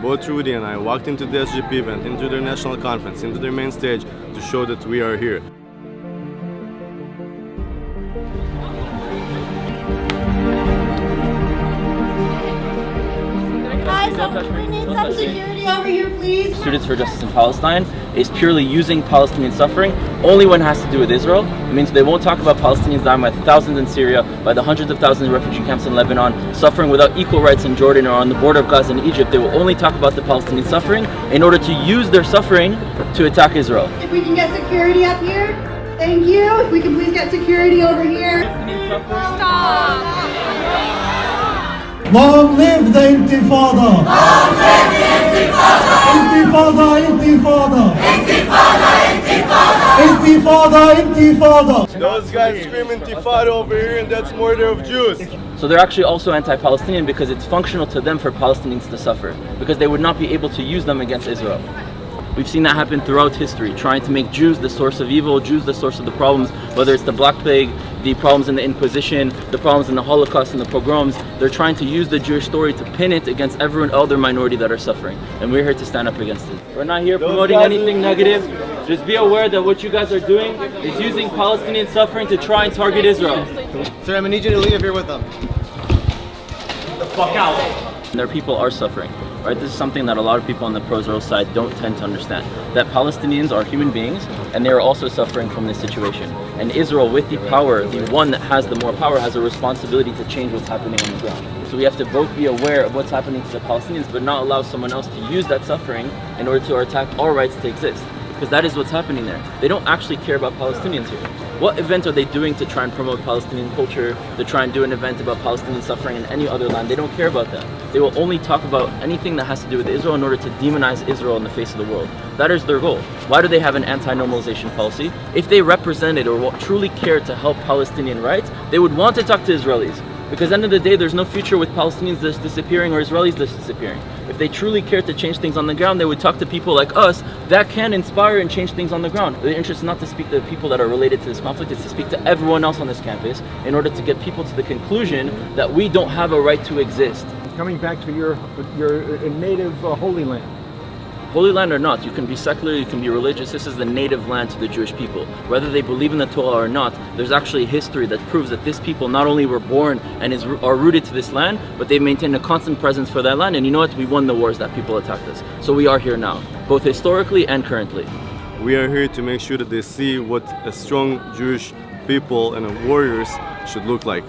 both Rudy and I walked into the SGP event, into their national conference, into their main stage to show that we are here. We need some security over here, please. Students for Justice in Palestine is purely using Palestinian suffering only when it has to do with Israel. It means they won't talk about Palestinians dying by thousands in Syria, by the hundreds of thousands in refugee camps in Lebanon, suffering without equal rights in Jordan or on the border of Gaza and Egypt. They will only talk about the Palestinian suffering in order to use their suffering to attack Israel. If we can get security up here, thank you. If we can please get security over here. Stop! Long live the Intifada! Long live the Intifada! Intifada, Intifada! Intifada! Intifada, Intifada! Those guys scream Intifada over here, and that's murder of Jews. So they're actually also anti-Palestinian because it's functional to them for Palestinians to suffer, because they would not be able to use them against Israel. We've seen that happen throughout history, trying to make Jews the source of evil, Jews the source of the problems, whether it's the Black Plague, the problems in the Inquisition, the problems in the Holocaust and the pogroms. They're trying to use the Jewish story to pin it against every other minority that are suffering. And we're here to stand up against it. We're not here promoting anything negative. Just be aware that what you guys are doing is using Palestinian suffering to try and target Israel. Sir, I'm gonna need you to leave here with them. The fuck out! Their people are suffering. Right, this is something that a lot of people on the pro-Israel side don't tend to understand. That Palestinians are human beings and they are also suffering from this situation. And Israel, with the power, the one that has the more power, has a responsibility to change what's happening on the ground. So we have to both be aware of what's happening to the Palestinians, but not allow someone else to use that suffering in order to attack our rights to exist. Because that is what's happening there. They don't actually care about Palestinians here. What event are they doing to try and promote Palestinian culture, to try and do an event about Palestinian suffering in any other land? They don't care about that. They will only talk about anything that has to do with Israel in order to demonize Israel in the face of the world. That is their goal. Why do they have an anti-normalization policy? If they represented or truly cared to help Palestinian rights, they would want to talk to Israelis. Because at the end of the day, there's no future with Palestinians that's disappearing or Israelis that's disappearing. If they truly cared to change things on the ground, they would talk to people like us that can inspire and change things on the ground. Their interest is not to speak to the people that are related to this conflict, it's to speak to everyone else on this campus in order to get people to the conclusion that we don't have a right to exist. Coming back to your native Holy Land. Holy land or not, you can be secular, you can be religious. This is the native land to the Jewish people. Whether they believe in the Torah or not, there's actually history that proves that this people not only were born and are rooted to this land, but they've maintained a constant presence for that land. And you know what? We won the wars that people attacked us. So we are here now, both historically and currently. We are here to make sure that they see what a strong Jewish people and warriors should look like.